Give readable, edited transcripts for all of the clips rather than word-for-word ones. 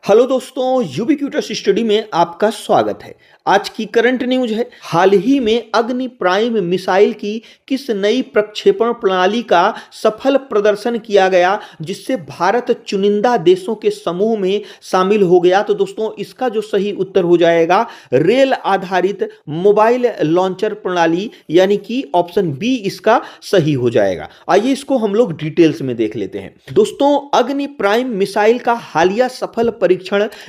Hello दोस्तों, ubiquitous study में आपका स्वागत है। आज की करंट न्यूज है। हाल ही में अग्नि प्राइम मिसाइल की किस नई प्रक्षेपण प्रणाली का सफल प्रदर्शन किया गया जिससे भारत चुनिंदा देशों के समूह में शामिल हो गया। तो दोस्तों इसका जो सही उत्तर हो जाएगा रेल आधारित मोबाइल लॉन्चर प्रणाली, यानी कि ऑप्शन बी इसका सही हो जाएगा। आइए इसको हम लोग डिटेल्स में देख लेते हैं। दोस्तों अग्नि प्राइम मिसाइल का हालिया सफल परीक्षण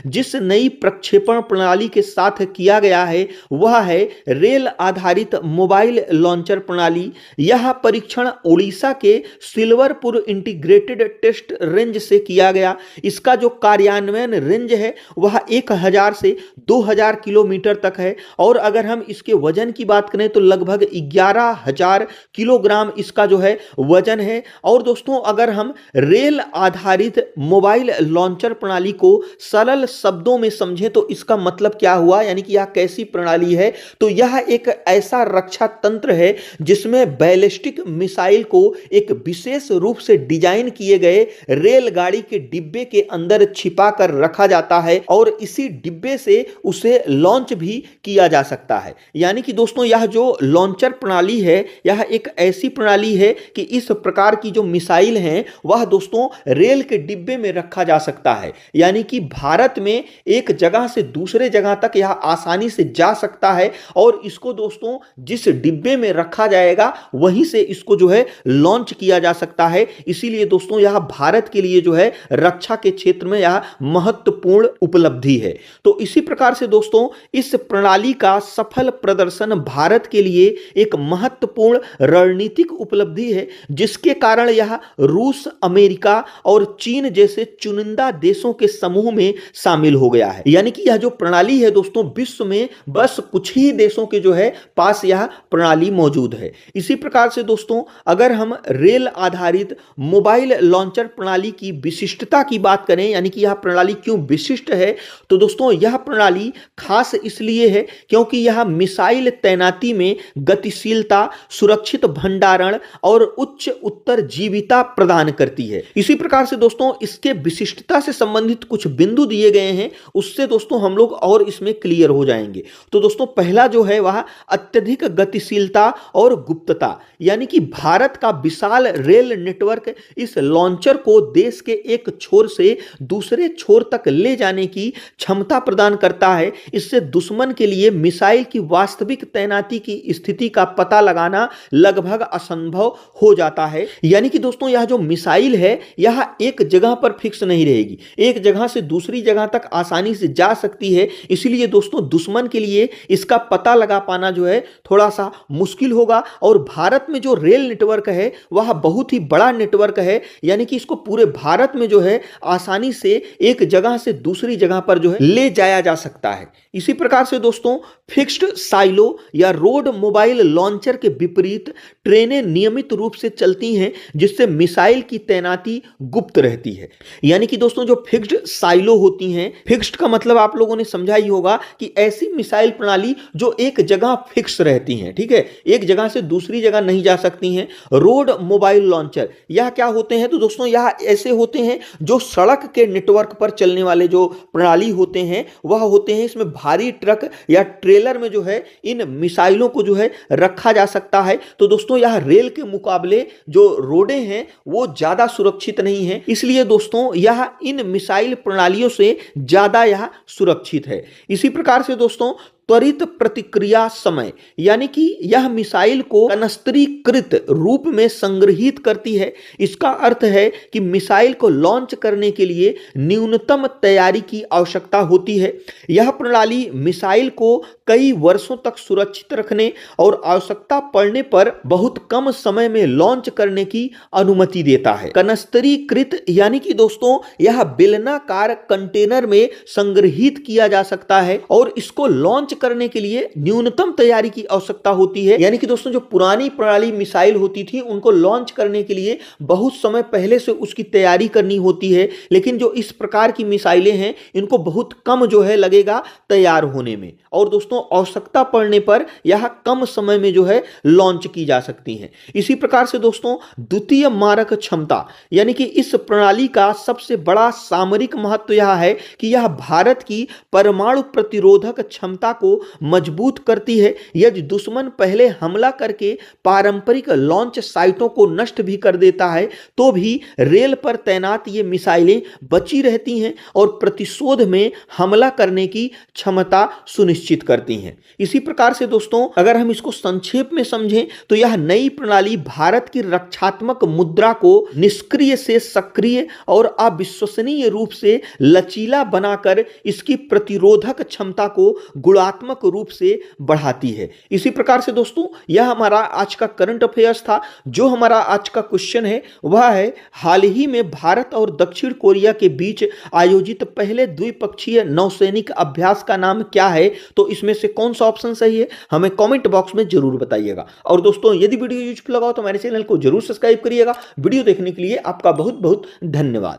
जिस नई प्रक्षेपण प्रणाली के साथ किया गया है वह है रेल आधारित मोबाइल लॉन्चर प्रणाली। यह परीक्षण ओडिशा के सिल्वरपुर इंटीग्रेटेड टेस्ट रेंज से किया गया। इसका जो कार्यान्वयन रेंज है वह 1000 से 2000 किलोमीटर तक है और अगर हम इसके वजन की बात करें तो लगभग 11000 किलोग्राम इसका जो है वजन है। और दोस्तों अगर हम रेल आधारित मोबाइल लॉन्चर प्रणाली को सरल शब्दों में समझें तो इसका मतलब क्या हुआ, यानी कि यह कैसी प्रणाली है। तो यह एक ऐसा रक्षा तंत्र है जिसमें बैलिस्टिक मिसाइल को एक विशेष रूप से डिजाइन किए गए रेलगाड़ी के डिब्बे के अंदर छिपा कर रखा जाता है और इसी डिब्बे से उसे लॉन्च भी किया जा सकता है। यानी कि दोस्तों यह जो लॉन्चर प्रणाली है यह एक ऐसी प्रणाली है कि इस प्रकार की जो मिसाइल हैं वह दोस्तों रेल के डिब्बे में रखा जा सकता है। यानी कि भारत में एक जगह से दूसरे जगह तक यह आसानी से जा सकता है और इसको दोस्तों जिस डिब्बे में रखा जाएगा वहीं से इसको जो है लॉन्च किया जा सकता है। इसीलिए दोस्तों यह भारत के लिए जो है रक्षा के क्षेत्र में यह महत्वपूर्ण उपलब्धि है। तो इसी प्रकार से दोस्तों इस प्रणाली का सफल प्रदर्शन भारत के लिए एक महत्वपूर्ण रणनीतिक उपलब्धि है जिसके कारण यह रूस, अमेरिका और चीन जैसे चुनिंदा देशों के समूह में शामिल हो गया है। यानी कि यह जो प्रणाली है दोस्तों विश्व में बस कुछ ही देशों के जो है पास यह प्रणाली मौजूद है। इसी प्रकार से दोस्तों अगर हम रेल आधारित मोबाइल लॉन्चर प्रणाली की विशिष्टता की बात करें, यानी कि यह प्रणाली क्यों विशिष्ट है, तो दोस्तों यह प्रणाली खास इसलिए है क्योंकि यह मिसाइल तैनाती में गतिशीलता, सुरक्षित भंडारण और उच्च उत्तरजीविता प्रदान करती है। इसी प्रकार से दोस्तों इसके विशिष्टता से संबंधित कुछ बिंदु दिए गए हैं, उससे दोस्तों हम लोग और इसमें क्लियर हो जाएंगे। तो दोस्तों पहला जो है वह अत्यधिक गतिशीलता और गुप्तता, यानी कि भारत का विशाल रेल नेटवर्क इस लॉन्चर को देश के एक छोर से दूसरे छोर तक ले जाने की क्षमता प्रदान करता है। इससे दुश्मन के लिए मिसाइल की वास्तविक तैनाती की स्थिति का पता लगाना लगभग असंभव हो जाता है। यानी कि दोस्तों यह जो मिसाइल है यह एक जगह पर फिक्स नहीं रहेगी, एक जगह से दूसरी जगह तक आसानी से जा सकती है। इसलिए दोस्तों दुश्मन के लिए इसका पता लगा पाना जो है थोड़ा सा मुश्किल होगा। और भारत में जो रेल नेटवर्क है वह बहुत ही बड़ा नेटवर्क है, यानी कि इसको पूरे भारत में जो है आसानी से एक जगह से दूसरी जगह पर जो है ले जाया जा सकता है। इसी प्रकार से दोस्तों फिक्स्ड साइलो या रोड मोबाइल लॉन्चर के विपरीत ट्रेनें नियमित रूप से चलती हैं जिससे मिसाइल की तैनाती गुप्त रहती है। यानी कि दोस्तों जो फिक्स्ड साइलो होती हैं, फिक्स्ड का मतलब आप लोगों ने समझा ही होगा कि ऐसी मिसाइल प्रणाली जो एक जगह फिक्स रहती हैं, ठीक है, एक जगह से दूसरी जगह नहीं जा सकती हैं। रोड मोबाइल लॉन्चर यह क्या होते हैं, तो दोस्तों यह ऐसे होते हैं जो सड़क के नेटवर्क पर चलने वाले जो प्रणाली होते हैं वह होते हैं। इसमें भारी ट्रक या ट्रेलर में जो है इन मिसाइलों को जो है रखा जा सकता है। तो दोस्तों यह रेल के मुकाबले जो रोडें हैं वो ज्यादा सुरक्षित नहीं है, इसलिए दोस्तों यह इन मिसाइल प्रणालियों से ज्यादा यह सुरक्षित है। इसी प्रकार से दोस्तों त्वरित प्रतिक्रिया समय, यानी कि यह मिसाइल को कनस्त्रीकृत रूप में संग्रहित करती है। इसका अर्थ है कि मिसाइल को लॉन्च करने के लिए न्यूनतम तैयारी की आवश्यकता होती है। यह प्रणाली मिसाइल को कई वर्षों तक सुरक्षित रखने और आवश्यकता पड़ने पर बहुत कम समय में लॉन्च करने की अनुमति देता है। कनस्त्रीकृत यानी कि दोस्तों यह बेलनाकार कंटेनर में संग्रहित किया जा सकता है और इसको लॉन्च लॉन्च करने के लिए न्यूनतम तैयारी की आवश्यकता होती है। यानी कि दोस्तों जो पुरानी प्रणाली मिसाइल होती थी उनको लॉन्च करने के लिए बहुत समय पहले से उसकी तैयारी करनी होती है, लेकिन जो इस प्रकार की मिसाइलें हैं इनको बहुत कम जो है लगेगा तैयार होने में, और दोस्तों आवश्यकता पड़ने पर यह कम समय में जो है लॉन्च की जा सकती हैं। इसी प्रकार से दोस्तों द्वितीय मारक क्षमता, यानी कि इस प्रणाली का सबसे बड़ा सामरिक महत्व यह है कि यह भारत की परमाणु प्रतिरोधक क्षमता को मजबूत करती है। यदि दुश्मन पहले हमला करके पारंपरिक लॉन्च साइटों को नष्ट भी कर देता है तो भी रेल पर तैनात ये मिसाइलें बची रहती हैं और प्रतिशोध में हमला करने की क्षमता सुनिश्चित करती हैं। इसी प्रकार से दोस्तों अगर हम इसको संक्षेप में समझें तो यह नई प्रणाली भारत की रक्षात्मक मुद्रा को निष्क्रिय से सक्रिय और अविश्वसनीय रूप से लचीला बनाकर इसकी प्रतिरोधक क्षमता को गुणात्मक रूप से बढ़ाती है। इसी प्रकार से दोस्तों यह हमारा आज का करंट अफेयर्स था। जो हमारा आज का क्वेश्चन है वह है हाल ही में भारत और दक्षिण कोरिया के बीच आयोजित पहले द्विपक्षीय नौसैनिक अभ्यास का नाम क्या है? तो इसमें से कौन सा ऑप्शन सही है हमें कमेंट बॉक्स में जरूर बताइएगा। और दोस्तों यदि वीडियो यूजफुल लगा हो तो हमारे चैनल को जरूर सब्सक्राइब करिएगा। वीडियो देखने के लिए आपका बहुत बहुत धन्यवाद।